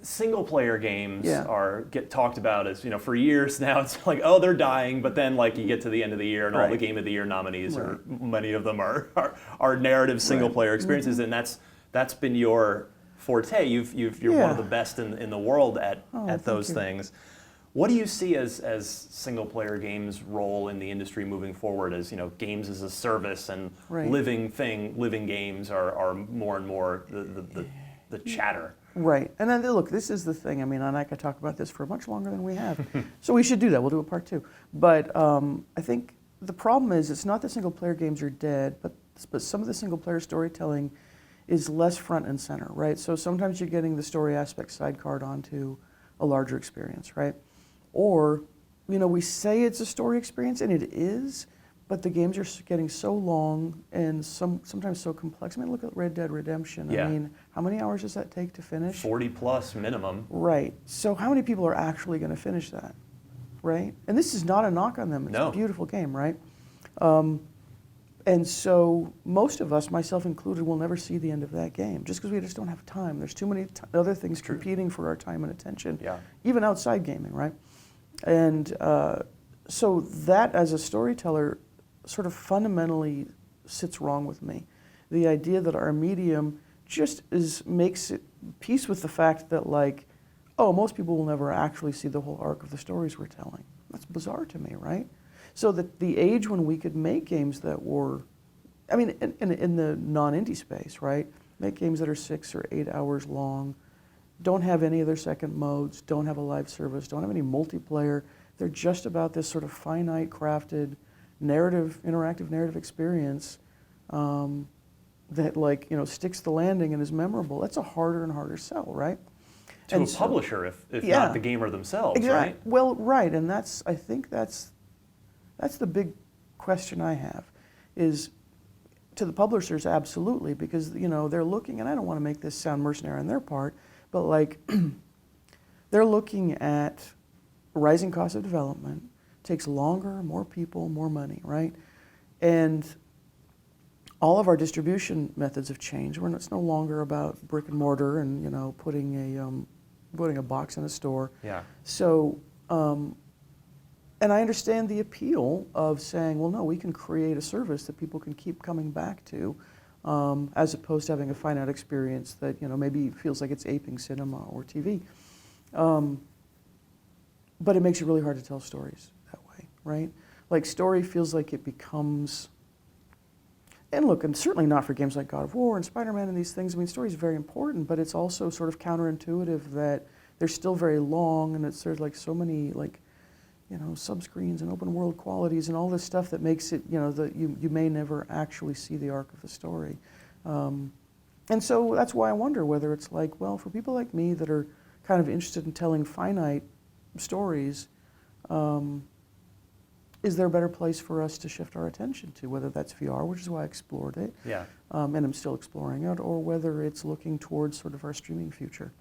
single player games Yeah. get talked about as, for years now. It's like, oh, they're dying, but then like you get to the end of the year and all the Right. Game of the Year nominees Right. are many of them are narrative single player experiences, and that's been your forte. You're one of the best in the world at those things. What do you see as single player games' role in the industry moving forward? As games as a service and living games are more and more the chatter. Right, and then look, this is the thing. I mean, and I could talk about this for much longer than we have, so we should do that. We'll do a part 2. But I think the problem is it's not that single player games are dead, but some of the single player storytelling is less front and center, right? So sometimes you're getting the story aspect sidecard onto a larger experience, right? Or, we say it's a story experience, and it is, but the games are getting so long and sometimes so complex. I mean, look at Red Dead Redemption. Yeah. I mean, how many hours does that take to finish? 40 plus minimum. Right. So how many people are actually going to finish that, right? And this is not a knock on them. It's a beautiful game, right? And so most of us, myself included, will never see the end of that game just because we just don't have time. There's too many other things competing for our time and attention, even outside gaming, right? And so that, as a storyteller, sort of fundamentally sits wrong with me. The idea that our medium just makes it peace with the fact that, like, oh, most people will never actually see the whole arc of the stories we're telling. That's bizarre to me, right? So that the age when we could make games that were, I mean, in the non-indie space, right? Make games that are 6 or 8 hours long, don't have any of their second modes, don't have a live service, don't have any multiplayer. They're just about this sort of finite crafted interactive narrative experience that, like, sticks the landing and is memorable. That's a harder and harder sell, right? To a publisher, if not the gamer themselves, right? Well, right, and I think that's the big question I have, is to the publishers, absolutely, because they're looking, and I don't want to make this sound mercenary on their part, but like they're looking at rising cost of development, takes longer, more people, more money, right? And all of our distribution methods have changed. It's no longer about brick and mortar and putting a box in a store. Yeah. So, and I understand the appeal of saying, well, no, we can create a service that people can keep coming back to, as opposed to having a finite experience that maybe feels like it's aping cinema or TV. But it makes it really hard to tell stories that way, right? Like, story feels like it becomes, and look, and certainly not for games like God of War and Spider-Man and these things. I mean, story is very important, but it's also sort of counterintuitive that they're still very long, and there's like so many subscreens and open world qualities and all this stuff that makes it, that you may never actually see the arc of the story. And so that's why I wonder whether it's like, well, for people like me that are kind of interested in telling finite stories, is there a better place for us to shift our attention to, whether that's VR, which is why I explored it, and I'm still exploring it, or whether it's looking towards sort of our streaming future.